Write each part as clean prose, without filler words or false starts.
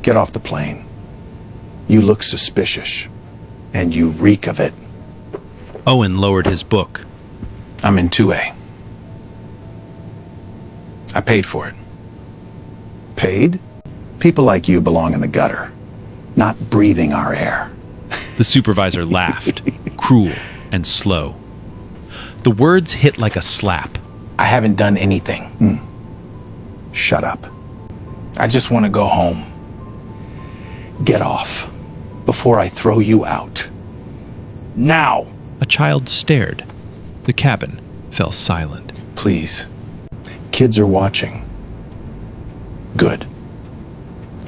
Get off the plane. You look suspicious, and you reek of it. Owen lowered his book. I'm in 2A. I paid for it. Paid? People like you belong in the gutter, not breathing our air. The supervisor laughed, cruel and slow. The words hit like a slap. I haven't done anything. Shut up. I just want to go home. Get off before I throw you out. Now! A child stared. The cabin fell silent. Please. Kids are watching. Good.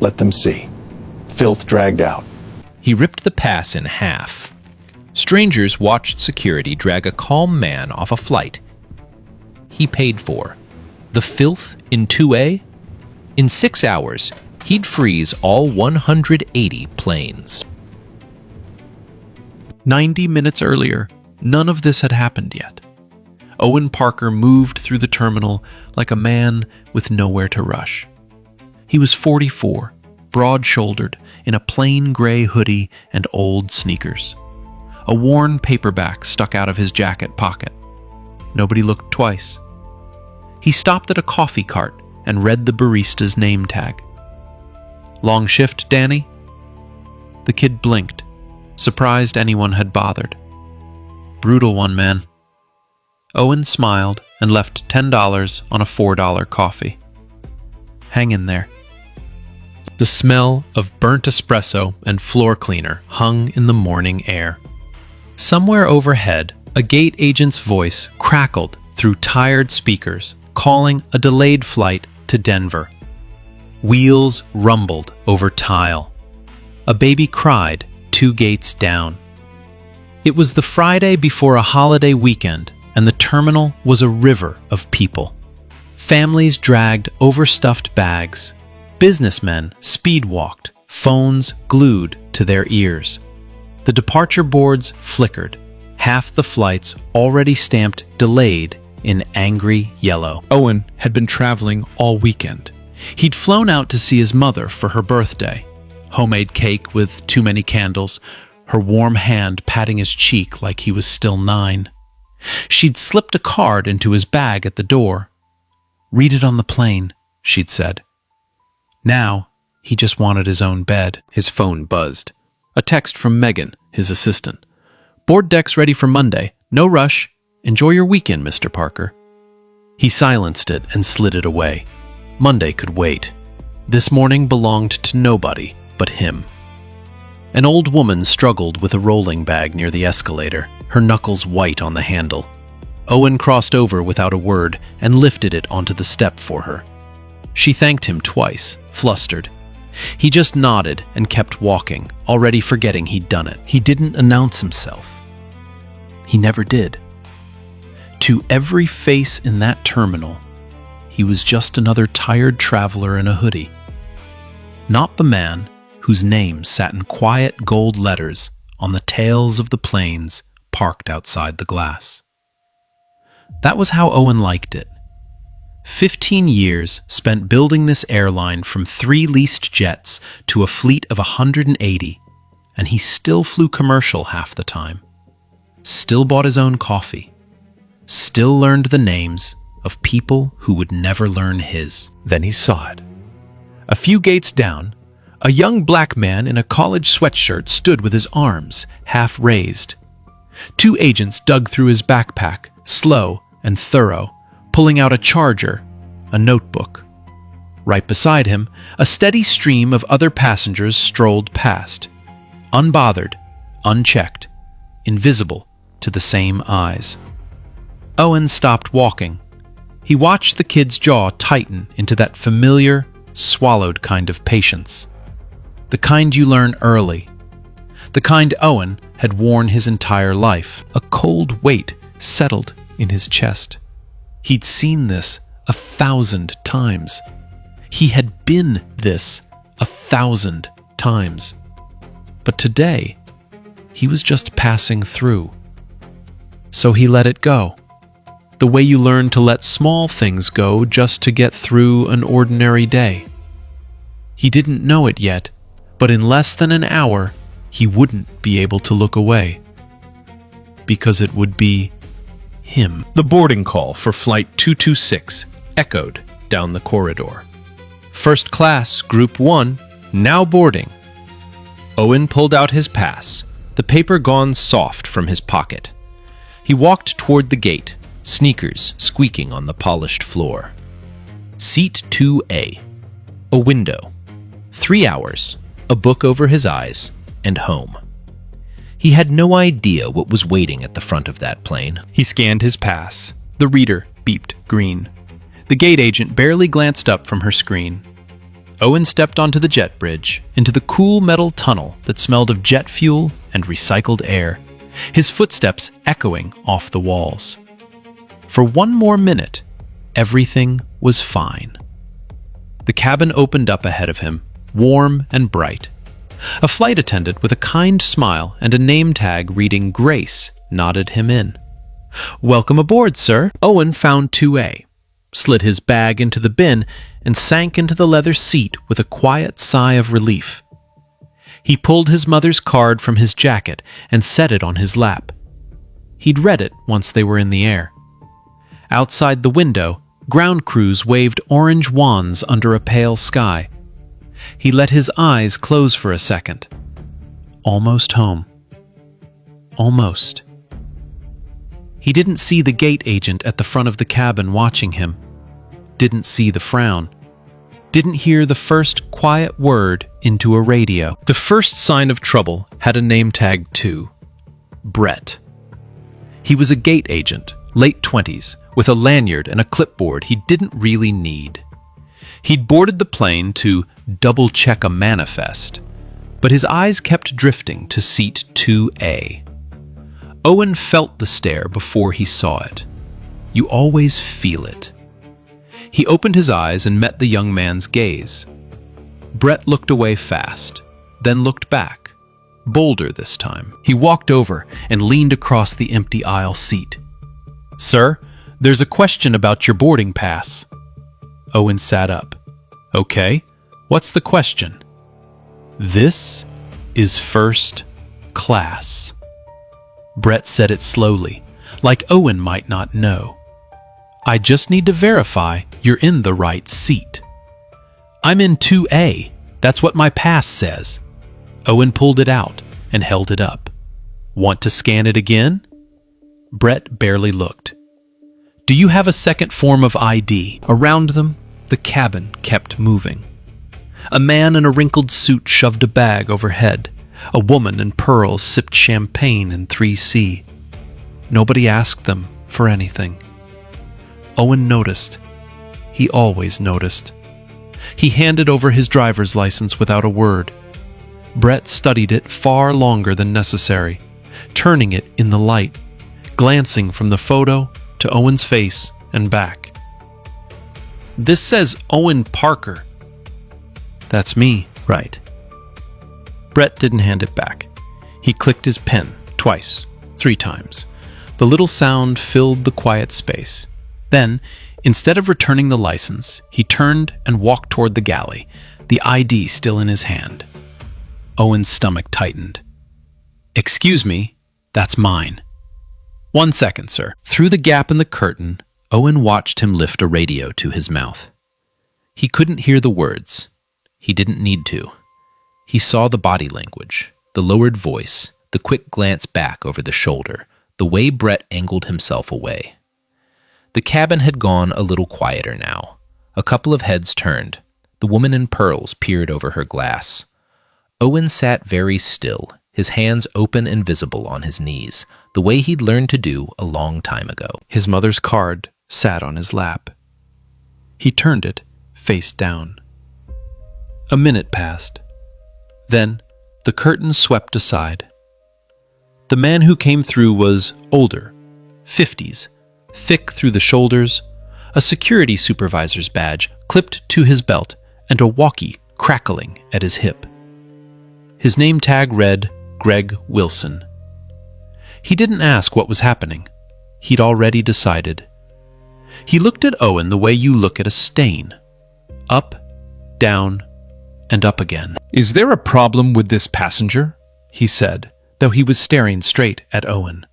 Let them see. Filth dragged out. He ripped the pass in half. Strangers watched security drag a calm man off a flight he paid for. The filth in 2A? In 6 hours, he'd freeze all 180 planes. 90 minutes earlier, none of this had happened yet. Owen Parker moved through the terminal like a man with nowhere to rush. He was 44, broad-shouldered, in a plain gray hoodie and old sneakers. A worn paperback stuck out of his jacket pocket. Nobody looked twice. He stopped at a coffee cart and read the barista's name tag. "Long shift, Danny?" The kid blinked, surprised anyone had bothered. "Brutal one, man." Owen smiled and left $10 on a $4 coffee. "Hang in there." The smell of burnt espresso and floor cleaner hung in the morning air. Somewhere overhead, a gate agent's voice crackled through tired speakers, calling a delayed flight to Denver. Wheels rumbled over tile. A baby cried 2 gates down. It was the Friday before a holiday weekend, and the terminal was a river of people. Families dragged overstuffed bags. Businessmen speed-walked, phones glued to their ears. The departure boards flickered, half the flights already stamped delayed in angry yellow. Owen had been traveling all weekend. He'd flown out to see his mother for her birthday. Homemade cake with too many candles, her warm hand patting his cheek like he was still 9. She'd slipped a card into his bag at the door. "Read it on the plane," she'd said. Now, he just wanted his own bed. His phone buzzed. A text from Megan, his assistant. "Board deck's ready for Monday. No rush. Enjoy your weekend, Mr. Parker." He silenced it and slid it away. Monday could wait. This morning belonged to nobody but him. An old woman struggled with a rolling bag near the escalator, her knuckles white on the handle. Owen crossed over without a word and lifted it onto the step for her. She thanked him twice, flustered. He just nodded and kept walking, already forgetting he'd done it. He didn't announce himself. He never did. To every face in that terminal, he was just another tired traveler in a hoodie. Not the man whose name sat in quiet gold letters on the tails of the planes parked outside the glass. That was how Owen liked it. 15 years spent building this airline from 3 leased jets to a fleet of 180, and he still flew commercial half the time. Still bought his own coffee. Still learned the names of people who would never learn his. Then he saw it. A few gates down, a young black man in a college sweatshirt stood with his arms half raised. 2 agents dug through his backpack, slow and thorough, pulling out a charger, a notebook. Right beside him, a steady stream of other passengers strolled past, unbothered, unchecked, invisible to the same eyes. Owen stopped walking. He watched the kid's jaw tighten into that familiar, swallowed kind of patience. The kind you learn early. The kind Owen had worn his entire life. A cold weight settled in his chest. He'd seen this 1,000 times. He had been this 1,000 times. But today, he was just passing through. So he let it go. The way you learn to let small things go just to get through an ordinary day. He didn't know it yet, but in less than an hour, he wouldn't be able to look away. Because it would be him. The boarding call for Flight 226 echoed down the corridor. First class, Group 1, now boarding. Owen pulled out his pass, the paper gone soft from his pocket. He walked toward the gate, sneakers squeaking on the polished floor. Seat 2A. A window. 3 hours, a book over his eyes, and home. He had no idea what was waiting at the front of that plane. He scanned his pass. The reader beeped green. The gate agent barely glanced up from her screen. Owen stepped onto the jet bridge, into the cool metal tunnel that smelled of jet fuel and recycled air, his footsteps echoing off the walls. For one more minute, everything was fine. The cabin opened up ahead of him, warm and bright. A flight attendant with a kind smile and a name tag reading Grace nodded him in. "Welcome aboard, sir." Owen found 2A, slid his bag into the bin, and sank into the leather seat with a quiet sigh of relief. He pulled his mother's card from his jacket and set it on his lap. He'd read it once they were in the air. Outside the window, ground crews waved orange wands under a pale sky. He let his eyes close for a second. Almost home. Almost. He didn't see the gate agent at the front of the cabin watching him. Didn't see the frown. Didn't hear the first quiet word into a radio. The first sign of trouble had a name tag too. Brett. He was a gate agent, late 20s, with a lanyard and a clipboard he didn't really need. He'd boarded the plane to double-check a manifest, but his eyes kept drifting to seat 2A. Owen felt the stare before he saw it. You always feel it. He opened his eyes and met the young man's gaze. Brett looked away fast, then looked back, bolder this time. He walked over and leaned across the empty aisle seat. "Sir, there's a question about your boarding pass." Owen sat up. "Okay, what's the question?" "This is first class." Brett said it slowly, like Owen might not know. "I just need to verify you're in the right seat." "I'm in 2A. That's what my pass says." Owen pulled it out and held it up. "Want to scan it again?" Brett barely looked. "Do you have a second form of ID?" Around them, the cabin kept moving. A man in a wrinkled suit shoved a bag overhead. A woman in pearls sipped champagne in 3C. Nobody asked them for anything. Owen noticed. He always noticed. He handed over his driver's license without a word. Brett studied it far longer than necessary, turning it in the light, glancing from the photo to Owen's face and back. "This says Owen Parker." "That's me, right." Brett didn't hand it back. He clicked his pen twice, 3 times. The little sound filled the quiet space. Then, instead of returning the license, he turned and walked toward the galley, the ID still in his hand. Owen's stomach tightened. "Excuse me, that's mine." "1 second, sir." Through the gap in the curtain, Owen watched him lift a radio to his mouth. He couldn't hear the words. He didn't need to. He saw the body language, the lowered voice, the quick glance back over the shoulder, the way Brett angled himself away. The cabin had gone a little quieter now. A couple of heads turned. The woman in pearls peered over her glass. Owen sat very still, his hands open and visible on his knees, the way he'd learned to do a long time ago. His mother's card sat on his lap. He turned it, face down. A minute passed. Then, the curtain swept aside. The man who came through was older, 50s, thick through the shoulders, a security supervisor's badge clipped to his belt, and a walkie crackling at his hip. His name tag read Greg Wilson. He didn't ask what was happening. He'd already decided. He looked at Owen the way you look at a stain. Up, down, and up again. "Is there a problem with this passenger?" he said, though he was staring straight at Owen.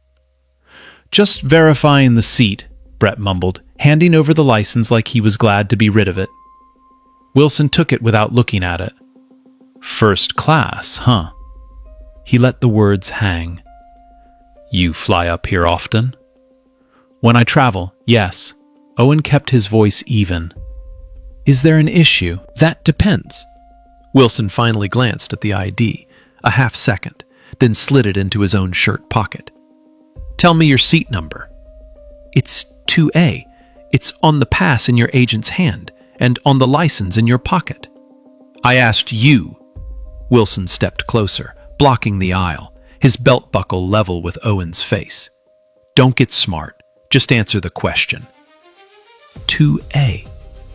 "Just verifying the seat," Brett mumbled, handing over the license like he was glad to be rid of it. Wilson took it without looking at it. "First class, huh?" He let the words hang. "You fly up here often?" "When I travel, yes." Owen kept his voice even. "Is there an issue?" "That depends." Wilson finally glanced at the ID, a half second, then slid it into his own shirt pocket. "Tell me your seat number." "It's 2A. It's on the pass in your agent's hand, and on the license in your pocket." "I asked you." Wilson stepped closer, blocking the aisle, his belt buckle level with Owen's face. "Don't get smart. Just answer the question." 2A,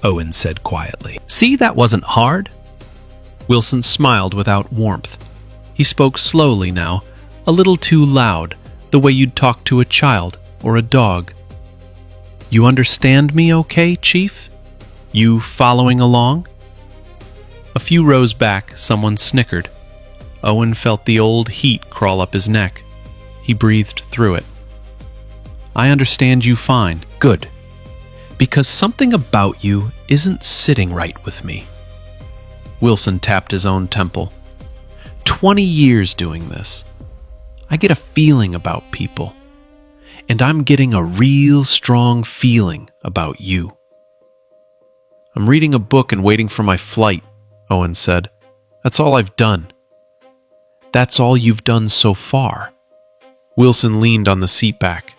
Owen said quietly. "See, that wasn't hard." Wilson smiled without warmth. He spoke slowly now, a little too loud, the way you'd talk to a child or a dog. "You understand me okay, Chief? You following along?" A few rows back, someone snickered. Owen felt the old heat crawl up his neck. He breathed through it. "I understand you fine. Good. Because something about you isn't sitting right with me." Wilson tapped his own temple. 20 years doing this. I get a feeling about people. And I'm getting a real strong feeling about you. "I'm reading a book and waiting for my flight," Owen said. "That's all I've done." "That's all you've done so far." Wilson leaned on the seat back.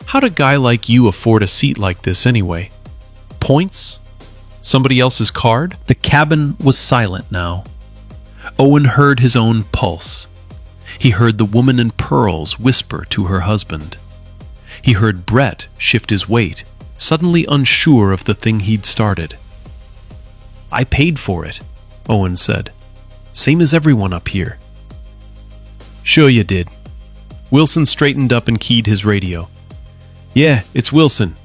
"How'd a guy like you afford a seat like this anyway? Points? Somebody else's card?" The cabin was silent now. Owen heard his own pulse. He heard the woman in pearls whisper to her husband. He heard Brett shift his weight, suddenly unsure of the thing he'd started. "I paid for it," Owen said. "Same as everyone up here." "Sure you did." Wilson straightened up and keyed his radio. "Yeah, it's Wilson.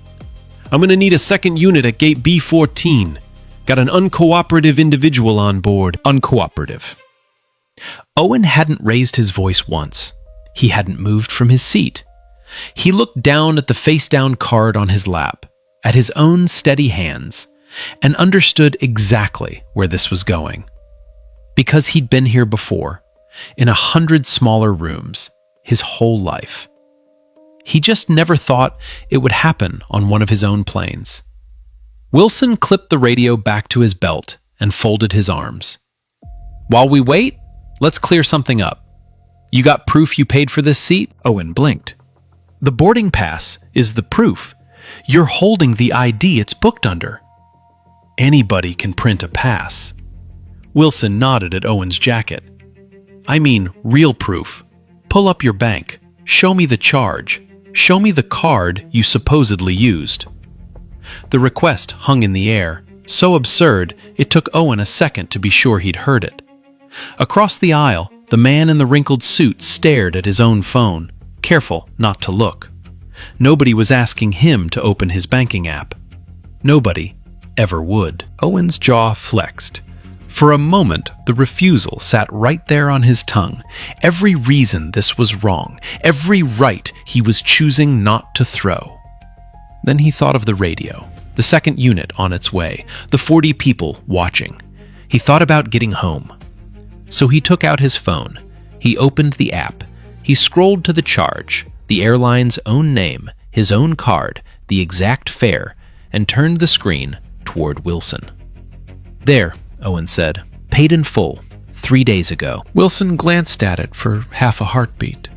I'm going to need a second unit at gate B14. Got an uncooperative individual on board." Uncooperative. Owen hadn't raised his voice once. He hadn't moved from his seat. He looked down at the face-down card on his lap, at his own steady hands, and understood exactly where this was going. Because he'd been here before, in 100 smaller rooms, his whole life. He just never thought it would happen on one of his own planes. Wilson clipped the radio back to his belt and folded his arms. "While we wait, let's clear something up. You got proof you paid for this seat?" Owen blinked. "The boarding pass is the proof. You're holding the ID it's booked under." "Anybody can print a pass." Wilson nodded at Owen's jacket. "I mean real proof. Pull up your bank. Show me the charge. Show me the card you supposedly used." The request hung in the air, so absurd it took Owen a second to be sure he'd heard it. Across the aisle, the man in the wrinkled suit stared at his own phone, careful not to look. Nobody was asking him to open his banking app. Nobody ever would. Owen's jaw flexed. For a moment, the refusal sat right there on his tongue. Every reason this was wrong, every right he was choosing not to throw. Then he thought of the radio, the second unit on its way, the 40 people watching. He thought about getting home. So he took out his phone. He opened the app. He scrolled to the charge, the airline's own name, his own card, the exact fare, and turned the screen toward Wilson. "There," Owen said. "Paid in full, 3 days ago." Wilson glanced at it for half a heartbeat.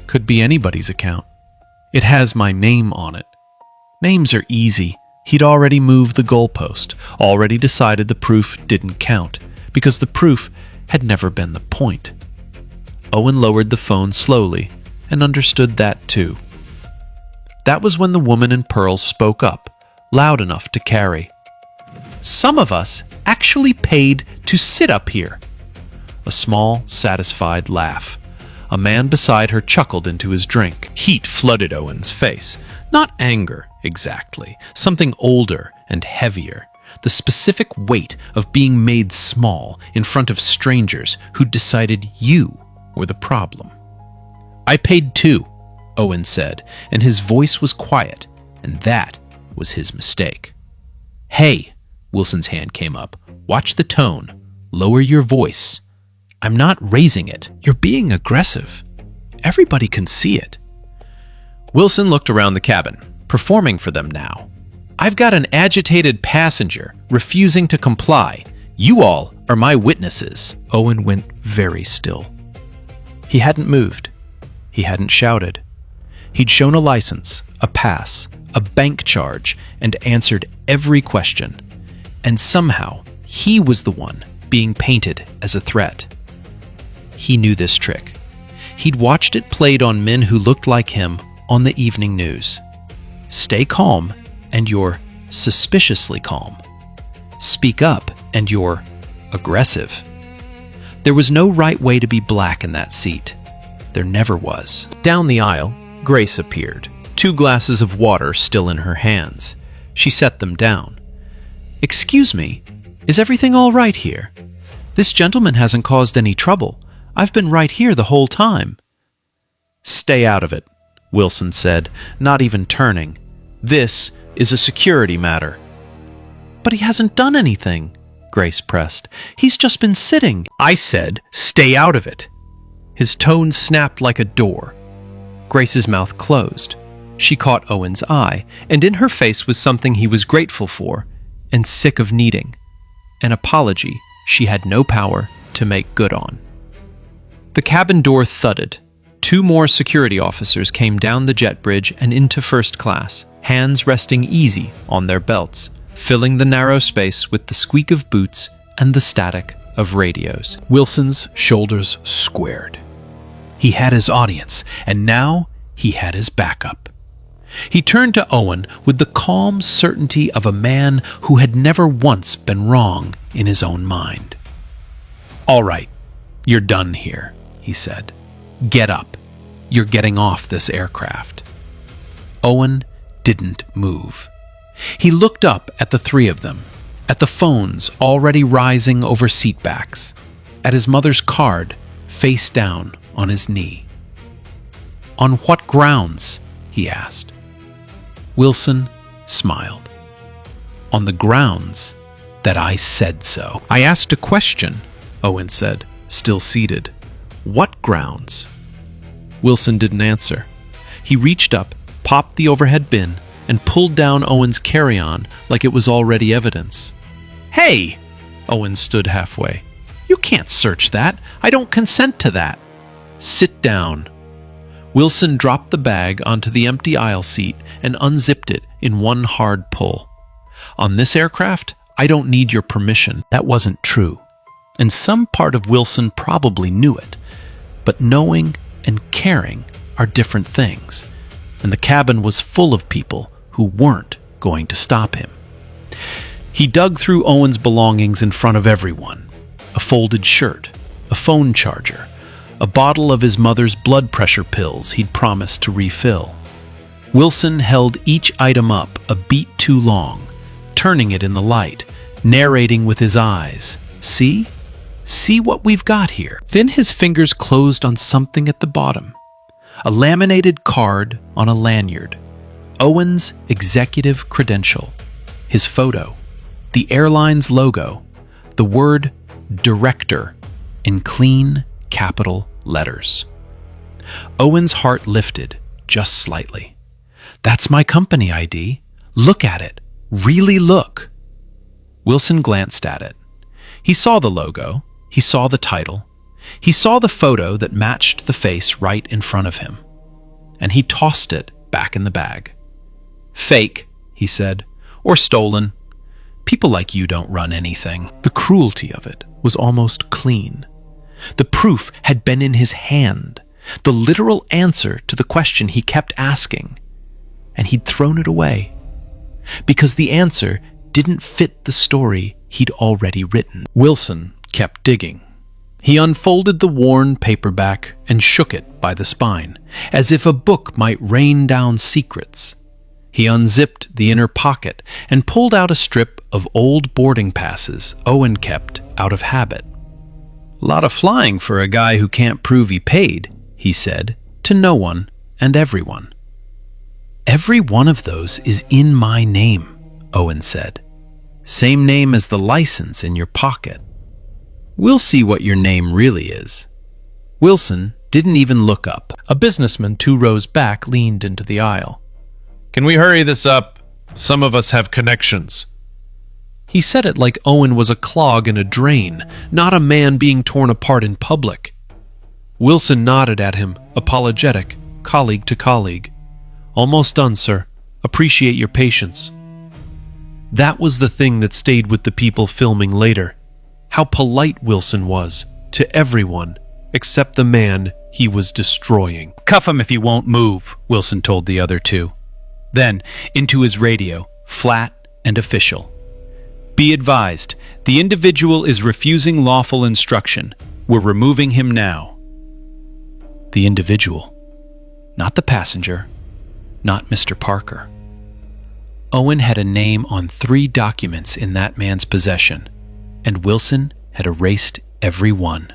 Could be anybody's account. It has my name on it. Names are easy. He'd already moved the goalpost, already decided the proof didn't count, because the proof had never been the point. Owen lowered the phone slowly and understood that too. That was when the woman in pearls spoke up, loud enough to carry. "Some of us actually paid to sit up here." A small, satisfied laugh. A man beside her chuckled into his drink. Heat flooded Owen's face. Not anger, exactly. Something older and heavier. the specific weight of being made small in front of strangers who decided you were the problem. "I paid too," Owen said, and his voice was quiet, and that was his mistake. "Hey," Wilson's hand came up. "Watch the tone. Lower your voice." "I'm not raising it. You're being aggressive. Everybody can see it." Wilson looked around the cabin, performing for them now. "I've got an agitated passenger refusing to comply. You all are my witnesses." Owen went very still. He hadn't moved. He hadn't shouted. He'd shown a license, a pass, a bank charge, and answered every question. And somehow, he was the one being painted as a threat. He knew this trick. He'd watched it played on men who looked like him on the evening news. Stay calm, and you're suspiciously calm. Speak up, and you're aggressive. There was no right way to be black in that seat. There never was. Down the aisle, Grace appeared, 2 glasses of water still in her hands. She set them down. "Excuse me, is everything all right here? This gentleman hasn't caused any trouble. I've been right here the whole time." "Stay out of it," Wilson said, not even turning. "This is a security matter." "But he hasn't done anything," Grace pressed. "He's just been sitting." "I said, stay out of it." His tone snapped like a door. Grace's mouth closed. She caught Owen's eye, and in her face was something he was grateful for and sick of needing. An apology she had no power to make good on. The cabin door thudded. 2 more security officers came down the jet bridge and into first class, hands resting easy on their belts, filling the narrow space with the squeak of boots and the static of radios. Wilson's shoulders squared. He had his audience, and now he had his backup. He turned to Owen with the calm certainty of a man who had never once been wrong in his own mind. "All right, you're done here," he said. "Get up. You're getting off this aircraft." Owen didn't move. He looked up at the 3 of them, at the phones already rising over seatbacks, at his mother's card face down on his knee. "On what grounds?" he asked. Wilson smiled. "On the grounds that I said so." "I asked a question," Owen said, still seated. "What grounds?" Wilson didn't answer. He reached up, popped the overhead bin, and pulled down Owen's carry-on like it was already evidence. "Hey!" Owen stood halfway. "You can't search that. I don't consent to that." "Sit down." Wilson dropped the bag onto the empty aisle seat and unzipped it in one hard pull. "On this aircraft, I don't need your permission." That wasn't true. And some part of Wilson probably knew it. But knowing and caring are different things. And the cabin was full of people who weren't going to stop him. He dug through Owen's belongings in front of everyone. A folded shirt, a phone charger, a bottle of his mother's blood pressure pills he'd promised to refill. Wilson held each item up a beat too long, turning it in the light, narrating with his eyes. "See? See what we've got here." Then his fingers closed on something at the bottom. A laminated card on a lanyard. Owen's executive credential. His photo. The airline's logo. The word director in clean capital letters. Owen's heart lifted just slightly. "That's my company ID. Look at it. Really look." Wilson glanced at it. He saw the logo. He saw the title. He saw the photo that matched the face right in front of him. And he tossed it back in the bag. "Fake," he said, "or stolen. People like you don't run anything." The cruelty of it was almost clean. The proof had been in his hand, the literal answer to the question he kept asking, and he'd thrown it away because the answer didn't fit the story he'd already written. Wilson kept digging. He unfolded the worn paperback and shook it by the spine, as if a book might rain down secrets. He unzipped the inner pocket and pulled out a strip of old boarding passes Owen kept out of habit. "Lot of flying for a guy who can't prove he paid," he said, to no one and everyone. "Every one of those is in my name," Owen said. "Same name as the license in your pocket. We'll see what your name really is." Wilson didn't even look up. A businessman 2 rows back leaned into the aisle. "Can we hurry this up? Some of us have connections." He said it like Owen was a clog in a drain, not a man being torn apart in public. Wilson nodded at him, apologetic, colleague to colleague. "Almost done, sir. Appreciate your patience." That was the thing that stayed with the people filming later. How polite Wilson was to everyone except the man he was destroying. "Cuff him if he won't move," Wilson told the other 2. Then, into his radio, flat and official. "Be advised, the individual is refusing lawful instruction. We're removing him now." The individual, not the passenger, not Mr. Parker. Owen had a name on 3 documents in that man's possession, and Wilson had erased every one.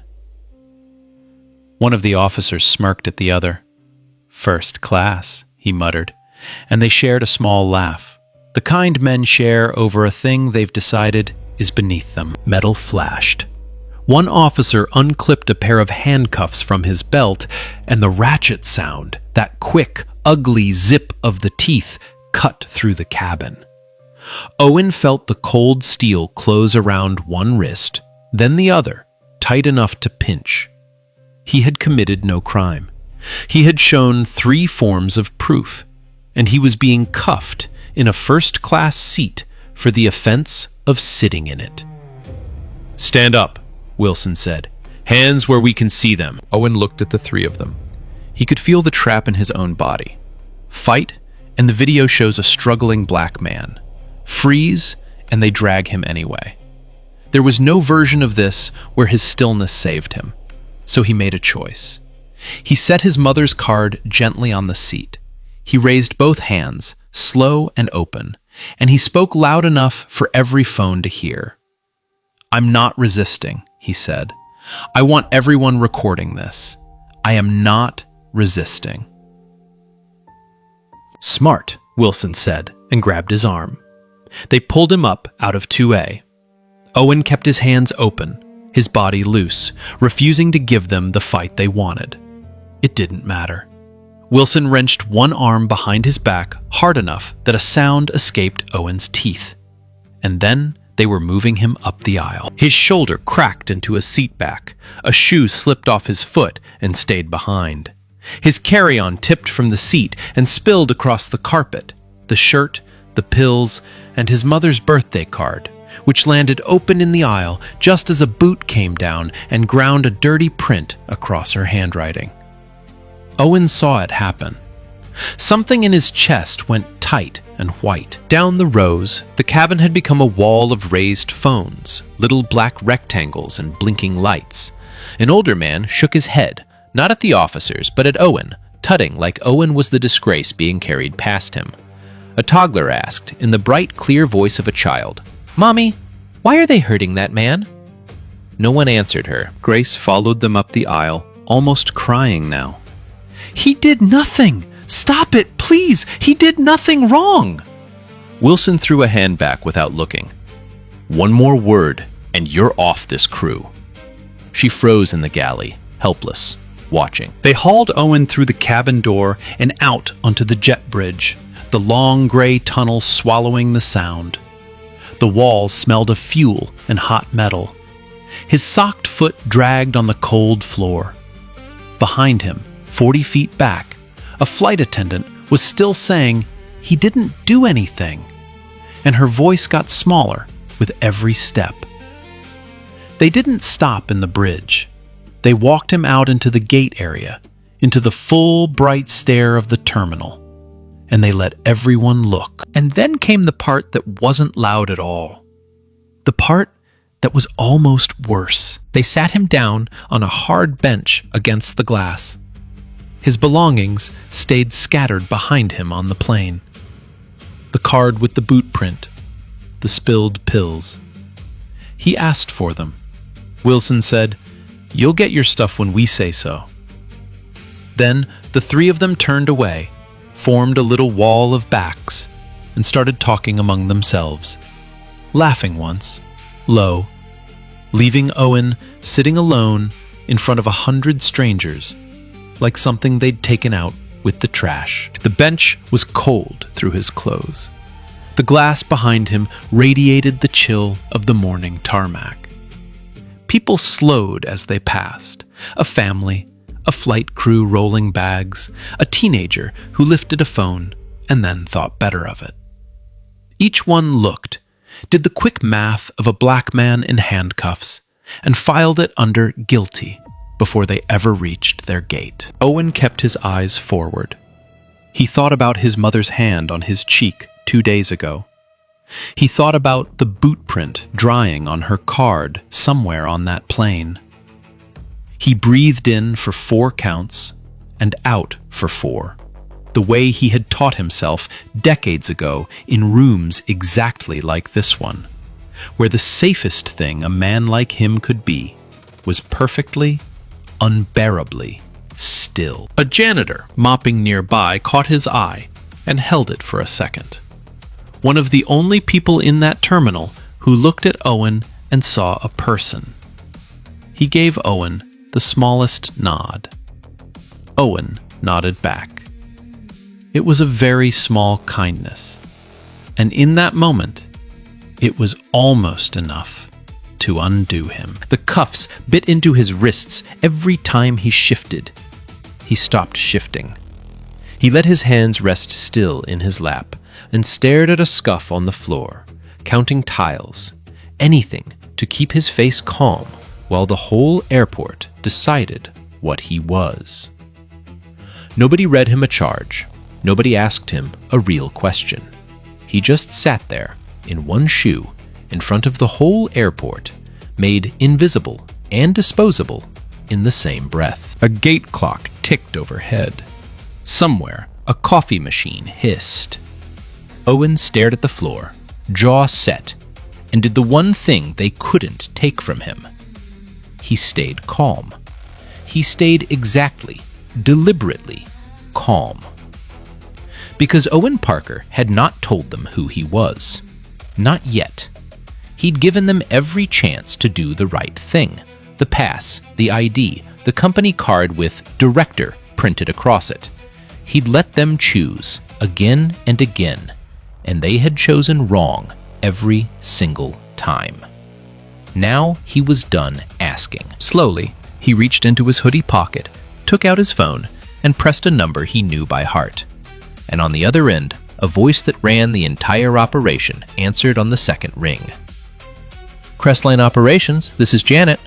One of the officers smirked at the other. "First class," he muttered, and they shared a small laugh. The kind men share over a thing they've decided is beneath them. Metal flashed. One officer unclipped a pair of handcuffs from his belt, and the ratchet sound, that quick, ugly zip of the teeth, cut through the cabin. Owen felt the cold steel close around one wrist, then the other, tight enough to pinch. He had committed no crime. He had shown 3 forms of proof, and he was being cuffed in a first-class seat for the offense of sitting in it. "Stand up," Wilson said. "Hands where we can see them." Owen looked at the 3 of them. He could feel the trap in his own body. Fight, and the video shows a struggling black man. Freeze, and they drag him anyway. There was no version of this where his stillness saved him, so he made a choice. He set his mother's card gently on the seat. He raised both hands, slow and open, and he spoke loud enough for every phone to hear. "I'm not resisting," he said. "I want everyone recording this. I am not resisting." "Smart," Wilson said, and grabbed his arm. They pulled him up out of 2A. Owen kept his hands open, his body loose, refusing to give them the fight they wanted. It didn't matter. Wilson wrenched one arm behind his back hard enough that a sound escaped Owen's teeth. And then they were moving him up the aisle. His shoulder cracked into a seat back. A shoe slipped off his foot and stayed behind. His carry-on tipped from the seat and spilled across the carpet, the shirt, the pills, and his mother's birthday card, which landed open in the aisle just as a boot came down and ground a dirty print across her handwriting. Owen saw it happen. Something in his chest went tight and white. Down the rows, the cabin had become a wall of raised phones, little black rectangles and blinking lights. An older man shook his head, not at the officers, but at Owen, tutting like Owen was the disgrace being carried past him. A toddler asked, in the bright, clear voice of a child, "Mommy, why are they hurting that man?" No one answered her. Grace followed them up the aisle, almost crying now. "He did nothing! Stop it, please! He did nothing wrong!" Wilson threw a hand back without looking. "One more word, and you're off this crew." She froze in the galley, helpless, watching. They hauled Owen through the cabin door and out onto the jet bridge, the long gray tunnel swallowing the sound. The walls smelled of fuel and hot metal. His socked foot dragged on the cold floor. Behind him, 40 feet back, a flight attendant was still saying he didn't do anything, and her voice got smaller with every step. They didn't stop in the bridge. They walked him out into the gate area, into the full bright stare of the terminal, and they let everyone look. And then came the part that wasn't loud at all. The part that was almost worse. They sat him down on a hard bench against the glass. His belongings stayed scattered behind him on the plane. the card with the boot print, the spilled pills. He asked for them. Wilson said, "You'll get your stuff when we say so." Then the three of them turned away, formed a little wall of backs, and started talking among themselves, laughing once, low, leaving Owen sitting alone in front of 100 strangers, like something they'd taken out with the trash. The bench was cold through his clothes. The glass behind him radiated the chill of the morning tarmac. People slowed as they passed. A family, a flight crew rolling bags, a teenager who lifted a phone and then thought better of it. Each one looked, did the quick math of a black man in handcuffs, and filed it under guilty before they ever reached their gate. Owen kept his eyes forward. He thought about his mother's hand on his cheek 2 days ago. He thought about the boot print drying on her card somewhere on that plane. He breathed in for 4 counts and out for 4, the way he had taught himself decades ago in rooms exactly like this one, where the safest thing a man like him could be was perfectly, unbearably still. A janitor mopping nearby caught his eye and held it for a second. One of the only people in that terminal who looked at Owen and saw a person. He gave Owen the smallest nod. Owen nodded back. It was a very small kindness, and in that moment, it was almost enough to undo him. The cuffs bit into his wrists every time he shifted. He stopped shifting. He let his hands rest still in his lap and stared at a scuff on the floor, counting tiles, anything to keep his face calm while the whole airport decided what he was. Nobody read him a charge. Nobody asked him a real question. He just sat there in one shoe in front of the whole airport, made invisible and disposable in the same breath. A gate clock ticked overhead. Somewhere, a coffee machine hissed. Owen stared at the floor, jaw set, and did the one thing they couldn't take from him. He stayed calm. He stayed exactly, deliberately calm. Because Owen Parker had not told them who he was. Not yet. He'd given them every chance to do the right thing. The pass, the ID, the company card with Director printed across it. He'd let them choose, again and again, and they had chosen wrong every single time. Now he was done asking. Slowly, he reached into his hoodie pocket, took out his phone, and pressed a number he knew by heart. And on the other end, a voice that ran the entire operation answered on the second ring. Crestline Operations, this is Janet.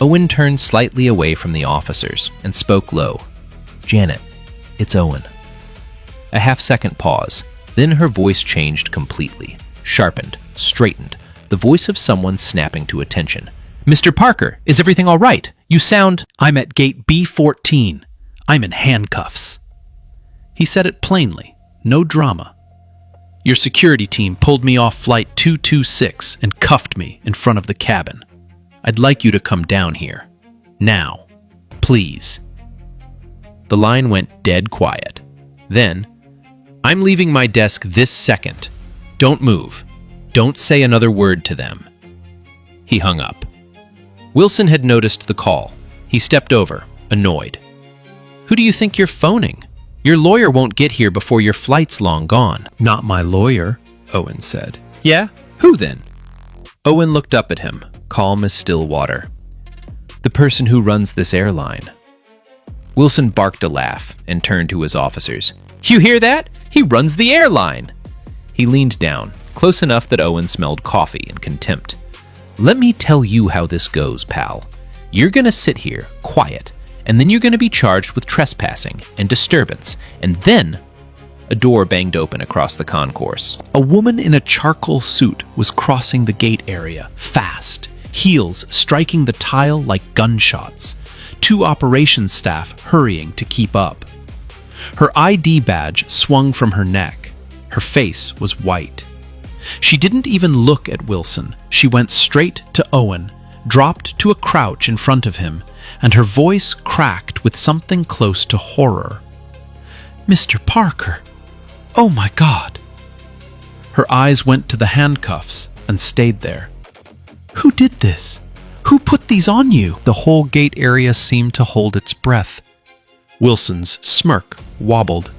Owen turned slightly away from the officers and spoke low. Janet, it's Owen. A half-second pause, then her voice changed completely, sharpened, straightened, the voice of someone snapping to attention. Mr. Parker, is everything all right? You sound... I'm at gate B14. I'm in handcuffs. He said it plainly, no drama. Your security team pulled me off flight 226 and cuffed me in front of the cabin. I'd like you to come down here. Now. Please. The line went dead quiet. Then, I'm leaving my desk this second. Don't move. Don't say another word to them. He hung up. Wilson had noticed the call. He stepped over, annoyed. Who do you think you're phoning? Your lawyer won't get here before your flight's long gone. Not my lawyer, Owen said. Yeah? Who then? Owen looked up at him, calm as still water. The person who runs this airline. Wilson barked a laugh and turned to his officers. You hear that? He runs the airline! He leaned down, close enough that Owen smelled coffee and contempt. Let me tell you how this goes, pal. You're gonna sit here, quiet, and then you're gonna be charged with trespassing and disturbance, and then... A door banged open across the concourse. A woman in a charcoal suit was crossing the gate area, fast, heels striking the tile like gunshots. 2 operations staff hurrying to keep up. Her ID badge swung from her neck. Her face was white. She didn't even look at Wilson. She went straight to Owen, dropped to a crouch in front of him, and her voice cracked with something close to horror. "Mr. Parker! Oh my God!" Her eyes went to the handcuffs and stayed there. "Who did this? Who put these on you?" The whole gate area seemed to hold its breath. Wilson's smirk wobbled.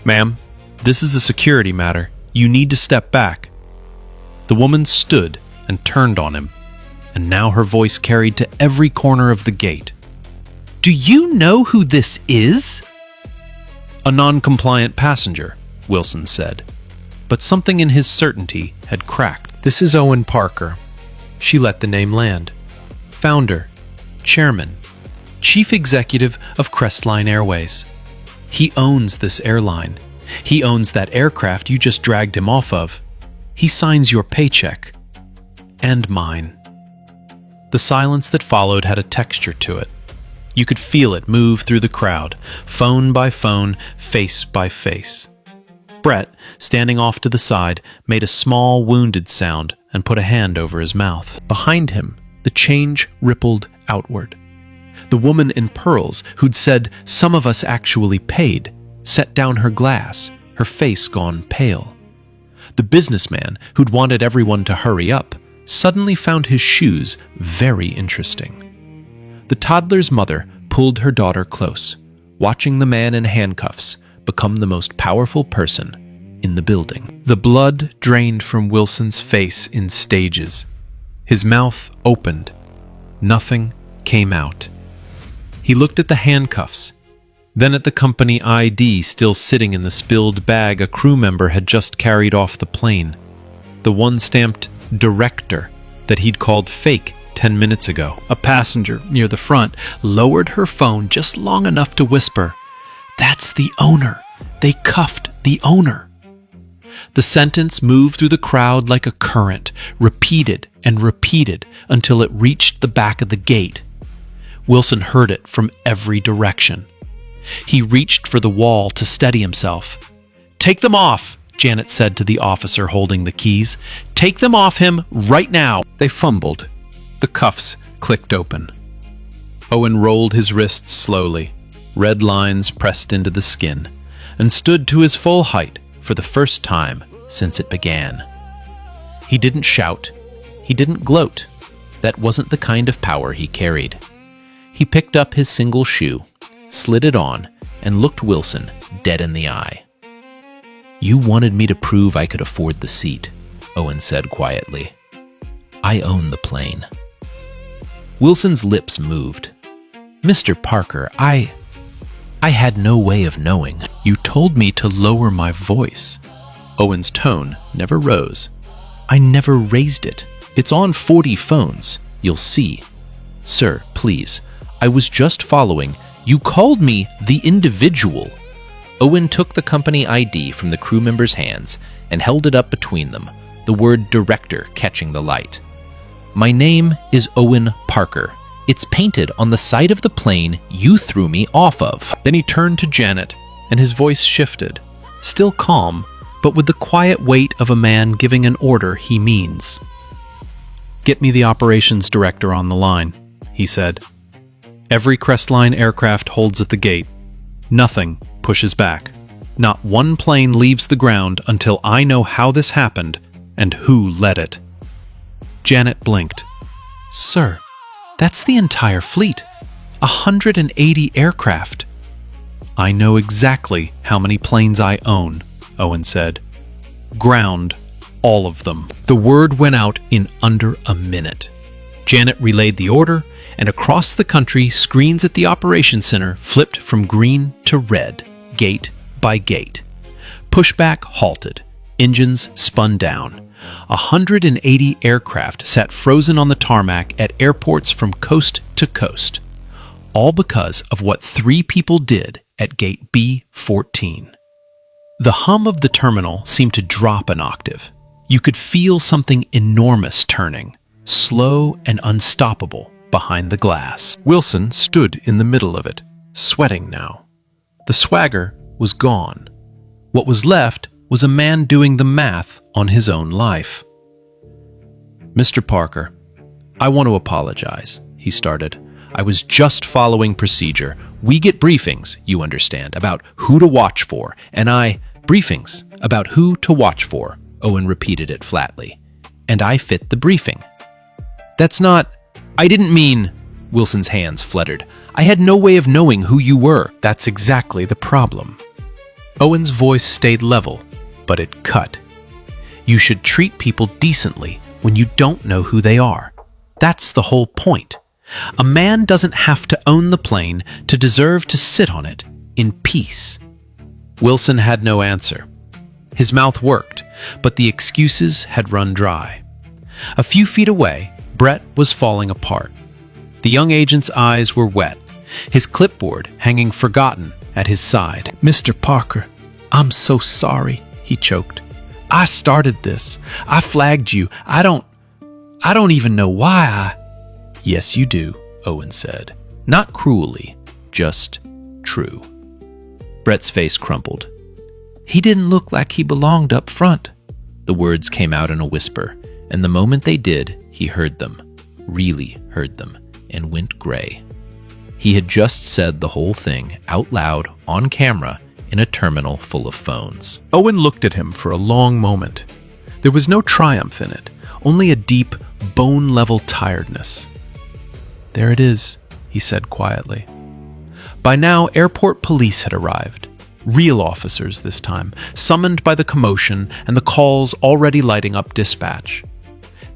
"Ma'am, this is a security matter. You need to step back." The woman stood and turned on him, and now her voice carried to every corner of the gate. "Do you know who this is?" "A non-compliant passenger," Wilson said, but something in his certainty had cracked. "This is Owen Parker." She let the name land. "Founder, chairman, chief executive of Crestline Airways. He owns this airline. He owns that aircraft you just dragged him off of. He signs your paycheck. And mine." The silence that followed had a texture to it. You could feel it move through the crowd, phone by phone, face by face. Brett, standing off to the side, made a small, wounded sound and put a hand over his mouth. Behind him, the change rippled outward. The woman in pearls, who'd said, "Some of us actually paid," set down her glass, her face gone pale. The businessman, who'd wanted everyone to hurry up, suddenly found his shoes very interesting. The toddler's mother pulled her daughter close, watching the man in handcuffs become the most powerful person in the building. The blood drained from Wilson's face in stages. His mouth opened. Nothing came out. He looked at the handcuffs, then at the company ID still sitting in the spilled bag a crew member had just carried off the plane. The one stamped director that he'd called fake 10 minutes ago. A passenger near the front lowered her phone just long enough to whisper, "That's the owner. They cuffed the owner." The sentence moved through the crowd like a current, repeated and repeated until it reached the back of the gate. Wilson heard it from every direction. He reached for the wall to steady himself. "Take them off," Janet said to the officer holding the keys. "Take them off him right now." They fumbled. The cuffs clicked open. Owen rolled his wrists slowly, red lines pressed into the skin, and stood to his full height for the first time since it began. He didn't shout. He didn't gloat. That wasn't the kind of power he carried. He picked up his single shoe, slid it on, and looked Wilson dead in the eye. "You wanted me to prove I could afford the seat," Owen said quietly. "I own the plane." Wilson's lips moved. "Mr. Parker, I had no way of knowing. You told me to lower my voice." Owen's tone never rose. "I never raised it. It's on 40 phones. You'll see." "Sir, please. I was just following. You called me the individual." Owen took the company ID from the crew member's hands and held it up between them, the word director catching the light. "My name is Owen Parker. It's painted on the side of the plane you threw me off of." Then he turned to Janet, and his voice shifted, still calm, but with the quiet weight of a man giving an order he means. "Get me the operations director on the line," he said. "Every Crestline aircraft holds at the gate. Nothing pushes back. Not one plane leaves the ground until I know how this happened and who led it." Janet blinked. "Sir, that's the entire fleet. 180 aircraft." "I know exactly how many planes I own," Owen said. "Ground, all of them." The word went out in under a minute. Janet relayed the order, and across the country, screens at the operations center flipped from green to red, gate by gate. Pushback halted. Engines spun down. 180 aircraft sat frozen on the tarmac at airports from coast to coast, all because of what 3 people did at gate B14. The hum of the terminal seemed to drop an octave. You could feel something enormous turning, slow and unstoppable, behind the glass. Wilson stood in the middle of it, sweating now. The swagger was gone. What was left was a man doing the math on his own life. "Mr. Parker, I want to apologize," he started. "I was just following procedure. We get briefings, you understand, about who to watch for, and briefings about who to watch for," Owen repeated it flatly. "And I fit the briefing." I didn't mean," Wilson's hands fluttered. "I had no way of knowing who you were." "That's exactly the problem." Owen's voice stayed level, but it cut. "You should treat people decently when you don't know who they are. That's the whole point. A man doesn't have to own the plane to deserve to sit on it in peace." Wilson had no answer. His mouth worked, but the excuses had run dry. A few feet away, Brett was falling apart. The young agent's eyes were wet, his clipboard hanging forgotten at his side. "Mr. Parker, I'm so sorry," he choked. "I started this. I flagged you. I don't even know why "Yes, you do," Owen said. "Not cruelly, just true." Brett's face crumpled. "He didn't look like he belonged up front." The words came out in a whisper, and the moment they did, he heard them, really heard them, and went gray. He had just said the whole thing out loud, on camera, in a terminal full of phones. Owen looked at him for a long moment. There was no triumph in it, only a deep, bone-level tiredness. "There it is," he said quietly. By now, airport police had arrived. Real officers this time, summoned by the commotion and the calls already lighting up dispatch.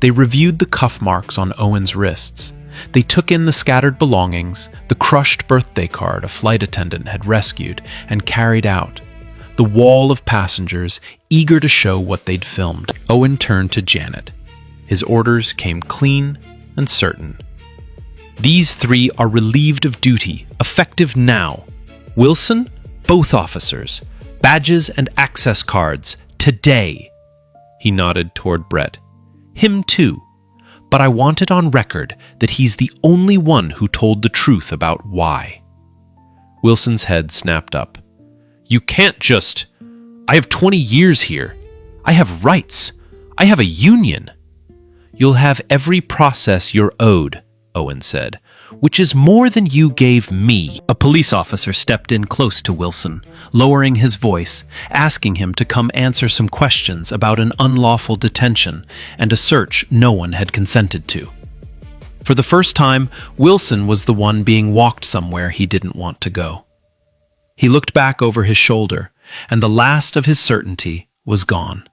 They reviewed the cuff marks on Owen's wrists. They took in the scattered belongings, the crushed birthday card a flight attendant had rescued and carried out, the wall of passengers eager to show what they'd filmed. Owen turned to Janet. His orders came clean and certain. "These three are relieved of duty, effective now. Wilson, both officers. Badges and access cards, today." He nodded toward Brett. "Him too. But I want it on record that he's the only one who told the truth about why." Wilson's head snapped up. "You can't just... I have 20 years here. I have rights. I have a union." "You'll have every process you're owed," Owen said, "which is more than you gave me." A police officer stepped in close to Wilson, lowering his voice, asking him to come answer some questions about an unlawful detention and a search no one had consented to. For the first time, Wilson was the one being walked somewhere he didn't want to go. He looked back over his shoulder, and the last of his certainty was gone.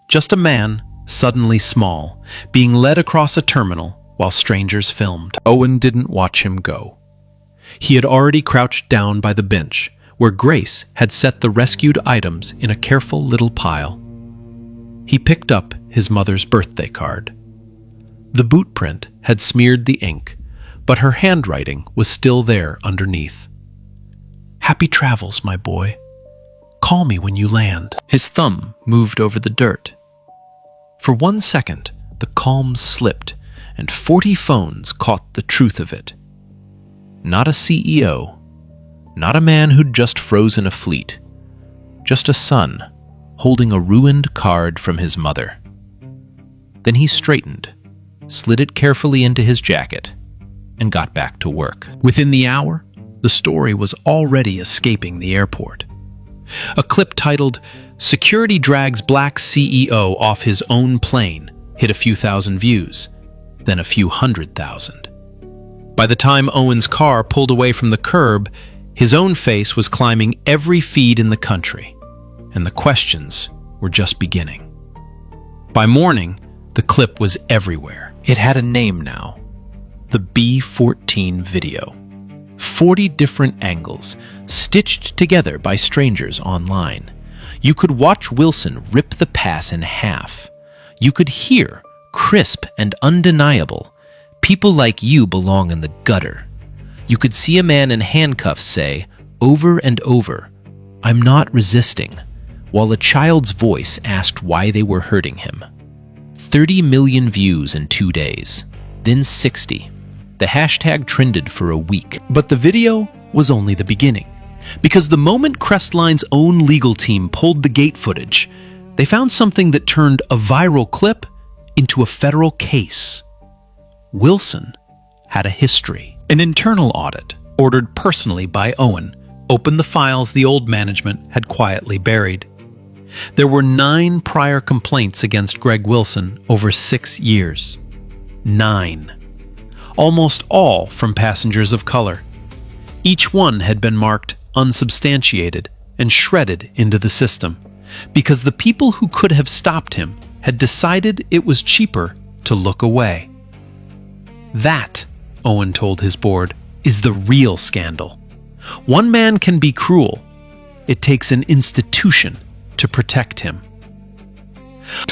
Just a man, suddenly small, being led across a terminal while strangers filmed. Owen didn't watch him go. He had already crouched down by the bench, where Grace had set the rescued items in a careful little pile. He picked up his mother's birthday card. The boot print had smeared the ink, but her handwriting was still there underneath. "Happy travels, my boy. Call me when you land." His thumb moved over the dirt. For 1 second, the calm slipped, and 40 phones caught the truth of it. Not a CEO, not a man who'd just frozen a fleet, just a son holding a ruined card from his mother. Then he straightened, slid it carefully into his jacket, and got back to work. Within the hour, the story was already escaping the airport. A clip titled, "Security Drags Black CEO Off His Own Plane," hit a few thousand views, then a few 100,000. By the time Owen's car pulled away from the curb, his own face was climbing every feed in the country, and the questions were just beginning. By morning, the clip was everywhere. It had a name now, the B-14 video. 40 different angles, stitched together by strangers online. You could watch Wilson rip the pass in half. You could hear, crisp and undeniable, "People like you belong in the gutter." You could see a man in handcuffs say, over and over, "I'm not resisting," while a child's voice asked why they were hurting him. 30 million views in 2 days, then 60. The hashtag trended for a week. But the video was only the beginning. Because the moment Crestline's own legal team pulled the gate footage, they found something that turned a viral clip into a federal case. Wilson had a history. An internal audit, ordered personally by Owen, opened the files the old management had quietly buried. There were 9 prior complaints against Greg Wilson over 6 years. 9. Almost all from passengers of color. Each one had been marked unsubstantiated and shredded into the system, because the people who could have stopped him had decided it was cheaper to look away. That, Owen told his board, is the real scandal. One man can be cruel. It takes an institution to protect him.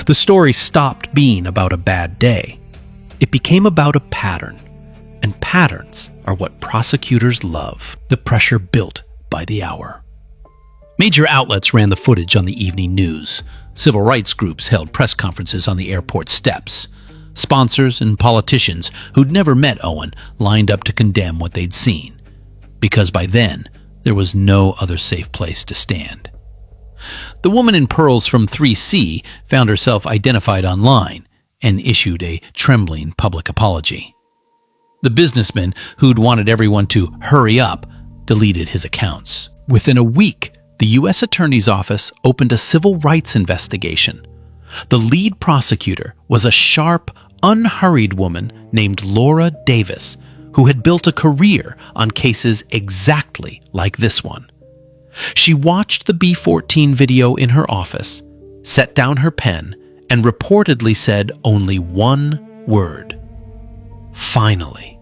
The story stopped being about a bad day. It became about a pattern, and patterns are what prosecutors love. The pressure built by the hour. Major outlets ran the footage on the evening news. Civil rights groups held press conferences on the airport steps. Sponsors and politicians who'd never met Owen lined up to condemn what they'd seen, because by then there was no other safe place to stand. The woman in pearls from 3C found herself identified online and issued a trembling public apology. The businessman who'd wanted everyone to hurry up deleted his accounts. Within a week, the U.S. Attorney's Office opened a civil rights investigation. The lead prosecutor was a sharp, unhurried woman named Laura Davis, who had built a career on cases exactly like this one. She watched the B-14 video in her office, set down her pen, and reportedly said only one word: "Finally."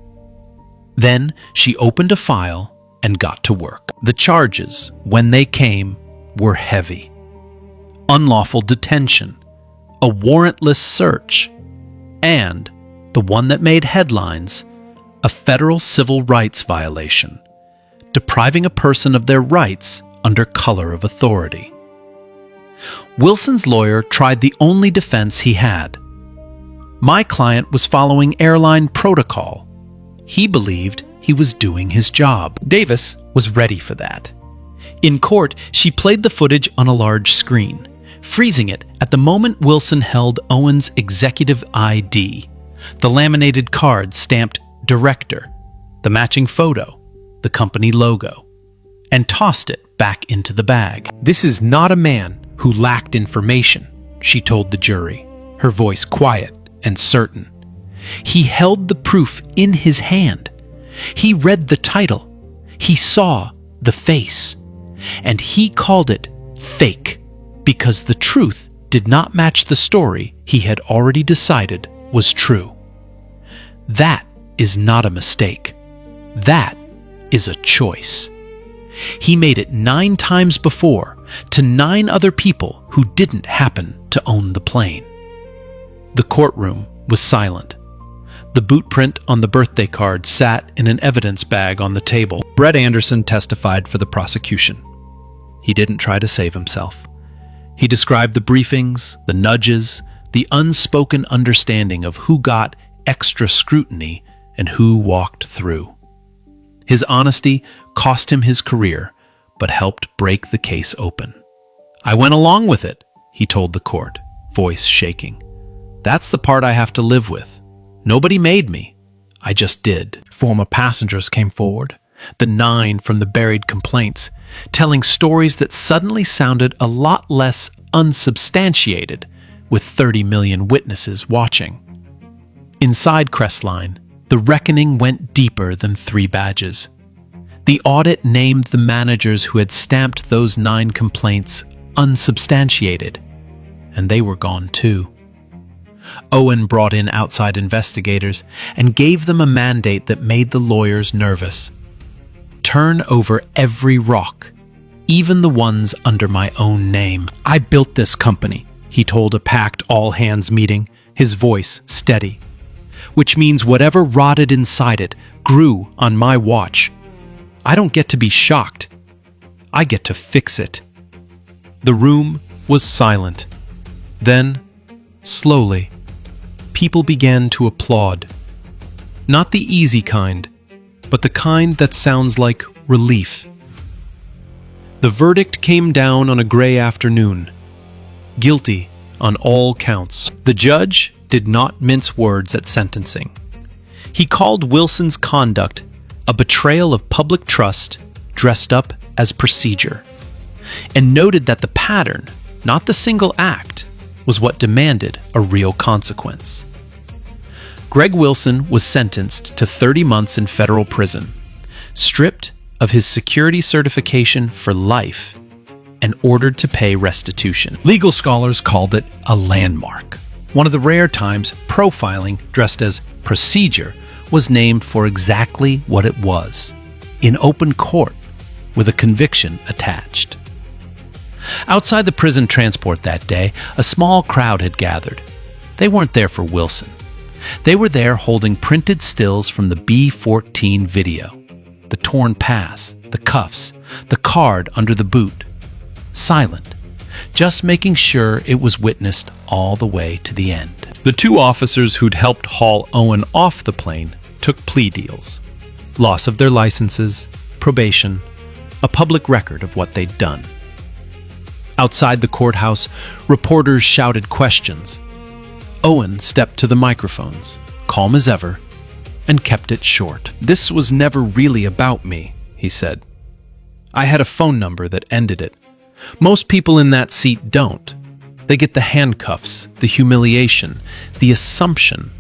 Then she opened a file and got to work. The charges, when they came, were heavy. Unlawful detention, a warrantless search, and, the one that made headlines, a federal civil rights violation, depriving a person of their rights under color of authority. Wilson's lawyer tried the only defense he had. My client was following airline protocol. He believed he was doing his job. Davis was ready for that. In court, she played the footage on a large screen, freezing it at the moment Wilson held Owen's executive ID, the laminated card stamped director, the matching photo, the company logo, and tossed it back into the bag. "This is not a man who lacked information," she told the jury, her voice quiet and certain. He held the proof in his hand. He read the title. He saw the face. And he called it fake because the truth did not match the story he had already decided was true. That is not a mistake. That is a choice. He made it 9 times before to 9 other people who didn't happen to own the plane. The courtroom was silent. The boot print on the birthday card sat in an evidence bag on the table. Brett Anderson testified for the prosecution. He didn't try to save himself. He described the briefings, the nudges, the unspoken understanding of who got extra scrutiny and who walked through. His honesty cost him his career, but helped break the case open. "I went along with it," he told the court, voice shaking. "That's the part I have to live with. Nobody made me. I just did." Former passengers came forward, the 9 from the buried complaints, telling stories that suddenly sounded a lot less unsubstantiated with 30 million witnesses watching. Inside Crestline, the reckoning went deeper than 3 badges. The audit named the managers who had stamped those 9 complaints unsubstantiated, and they were gone too. Owen brought in outside investigators and gave them a mandate that made the lawyers nervous. "Turn over every rock, even the ones under my own name. I built this company," he told a packed all-hands meeting, his voice steady. "Which means whatever rotted inside it grew on my watch. I don't get to be shocked. I get to fix it." The room was silent. Then, slowly, people began to applaud. Not the easy kind, but the kind that sounds like relief. The verdict came down on a gray afternoon. Guilty on all counts. The judge did not mince words at sentencing. He called Wilson's conduct a betrayal of public trust dressed up as procedure, and noted that the pattern, not the single act, was what demanded a real consequence. Greg Wilson was sentenced to 30 months in federal prison, stripped of his security certification for life, and ordered to pay restitution. Legal scholars called it a landmark. One of the rare times profiling dressed as procedure was named for exactly what it was, in open court, with a conviction attached. Outside the prison transport that day, a small crowd had gathered. They weren't there for Wilson. They were there holding printed stills from the B-14 video. The torn pass, the cuffs, the card under the boot. Silent, just making sure it was witnessed all the way to the end. The two officers who'd helped haul Owen off the plane took plea deals. Loss of their licenses, probation, a public record of what they'd done. Outside the courthouse, reporters shouted questions. Owen stepped to the microphones, calm as ever, and kept it short. "This was never really about me," he said. "I had a phone number that ended it. Most people in that seat don't. They get the handcuffs, the humiliation, the assumption,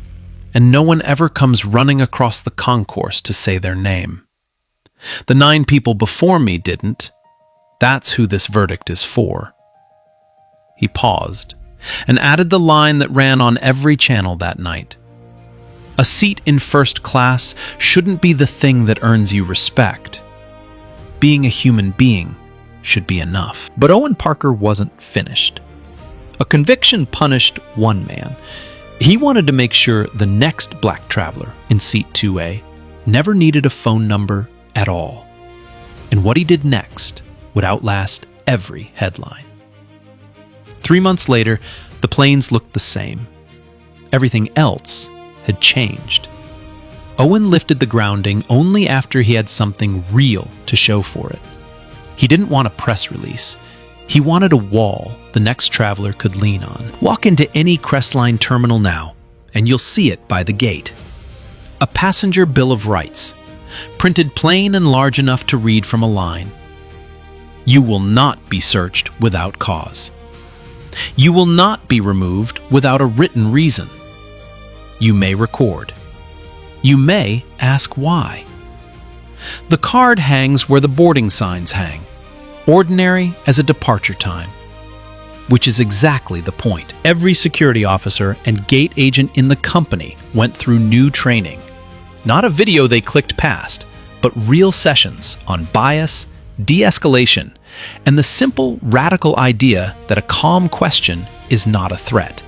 and no one ever comes running across the concourse to say their name. The 9 people before me didn't. That's who this verdict is for." He paused and added the line that ran on every channel that night. "A seat in first class shouldn't be the thing that earns you respect. Being a human being should be enough." But Owen Parker wasn't finished. A conviction punished one man. He wanted to make sure the next black traveler in seat 2A never needed a phone number at all. And what he did next would outlast every headline. 3 months later, the planes looked the same. Everything else had changed. Owen lifted the grounding only after he had something real to show for it. He didn't want a press release. He wanted a wall the next traveler could lean on. Walk into any Crestline terminal now, and you'll see it by the gate. A passenger bill of rights, printed plain and large enough to read from a line. You will not be searched without cause. You will not be removed without a written reason. You may record. You may ask why. The card hangs where the boarding signs hang, ordinary as a departure time, which is exactly the point. Every security officer and gate agent in the company went through new training. Not a video they clicked past, but real sessions on bias, de-escalation, and the simple, radical idea that a calm question is not a threat.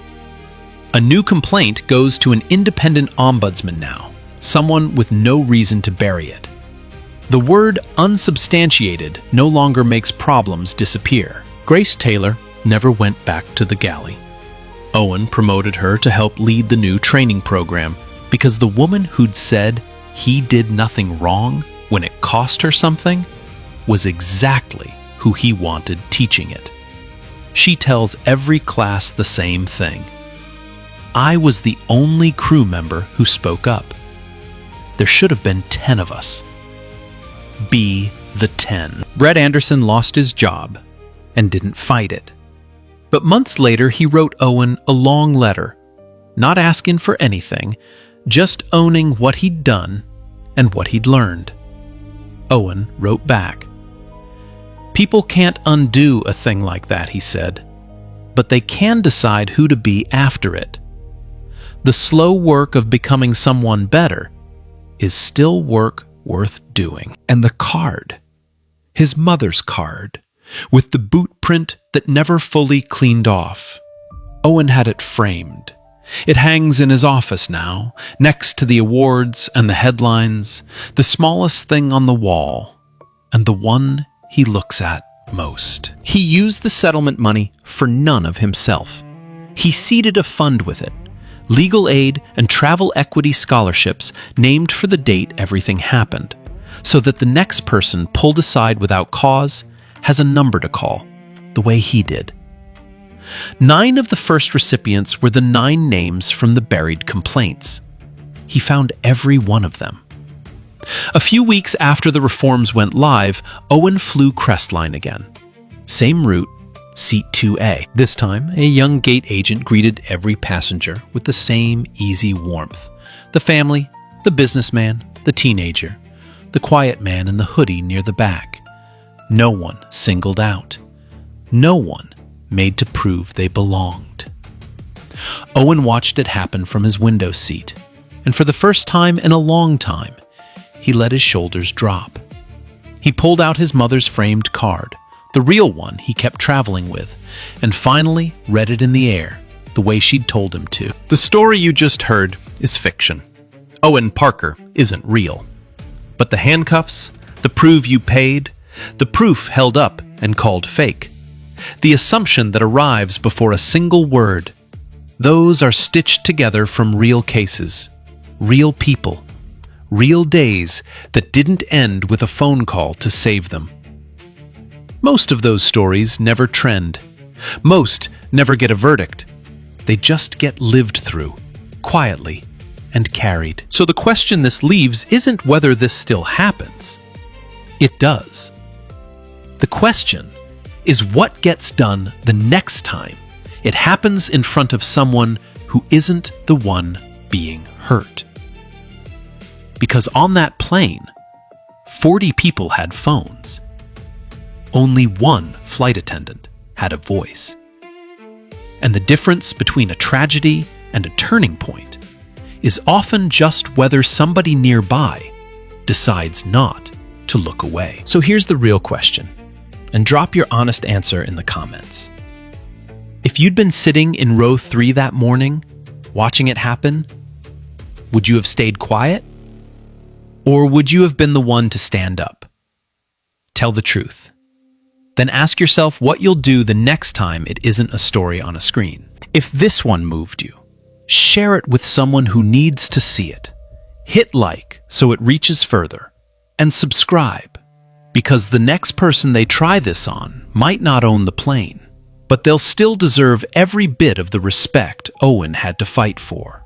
A new complaint goes to an independent ombudsman now, someone with no reason to bury it. The word unsubstantiated no longer makes problems disappear. Grace Taylor never went back to the galley. Owen promoted her to help lead the new training program because the woman who'd said he did nothing wrong when it cost her something was exactly who he wanted teaching it. She tells every class the same thing. I was the only crew member who spoke up. There should have been 10 of us. Be the 10. Brett Anderson lost his job and didn't fight it. But months later, he wrote Owen a long letter, not asking for anything, just owning what he'd done and what he'd learned. Owen wrote back. People can't undo a thing like that, he said, but they can decide who to be after it. The slow work of becoming someone better is still work worth doing. And the card, his mother's card, with the boot print that never fully cleaned off. Owen had it framed. It hangs in his office now, next to the awards and the headlines, the smallest thing on the wall, and the one he looks at most. He used the settlement money for none of himself. He seeded a fund with it, legal aid and travel equity scholarships named for the date everything happened, so that the next person pulled aside without cause has a number to call, the way he did. 9 of the first recipients were the 9 names from the buried complaints. He found every one of them. A few weeks after the reforms went live, Owen flew Crestline again. Same route, seat 2A. This time, a young gate agent greeted every passenger with the same easy warmth. The family, the businessman, the teenager, the quiet man in the hoodie near the back. No one singled out. No one made to prove they belonged. Owen watched it happen from his window seat, and for the first time in a long time, he let his shoulders drop. He pulled out his mother's framed card, the real one he kept traveling with, and finally read it in the air, the way she'd told him to. The story you just heard is fiction. Owen Parker isn't real. But the handcuffs, the proof you paid, the proof held up and called fake, the assumption that arrives before a single word, those are stitched together from real cases, real people, real days that didn't end with a phone call to save them. Most of those stories never trend. Most never get a verdict. They just get lived through, quietly, and carried. So the question this leaves isn't whether this still happens. It does. The question is what gets done the next time it happens in front of someone who isn't the one being hurt. Because on that plane, 40 people had phones. Only one flight attendant had a voice. And the difference between a tragedy and a turning point is often just whether somebody nearby decides not to look away. So here's the real question, and drop your honest answer in the comments. If you'd been sitting in row 3 that morning, watching it happen, would you have stayed quiet? Or would you have been the one to stand up? Tell the truth. Then ask yourself what you'll do the next time it isn't a story on a screen. If this one moved you, share it with someone who needs to see it. Hit like so it reaches further. And subscribe, because the next person they try this on might not own the plane, but they'll still deserve every bit of the respect Owen had to fight for.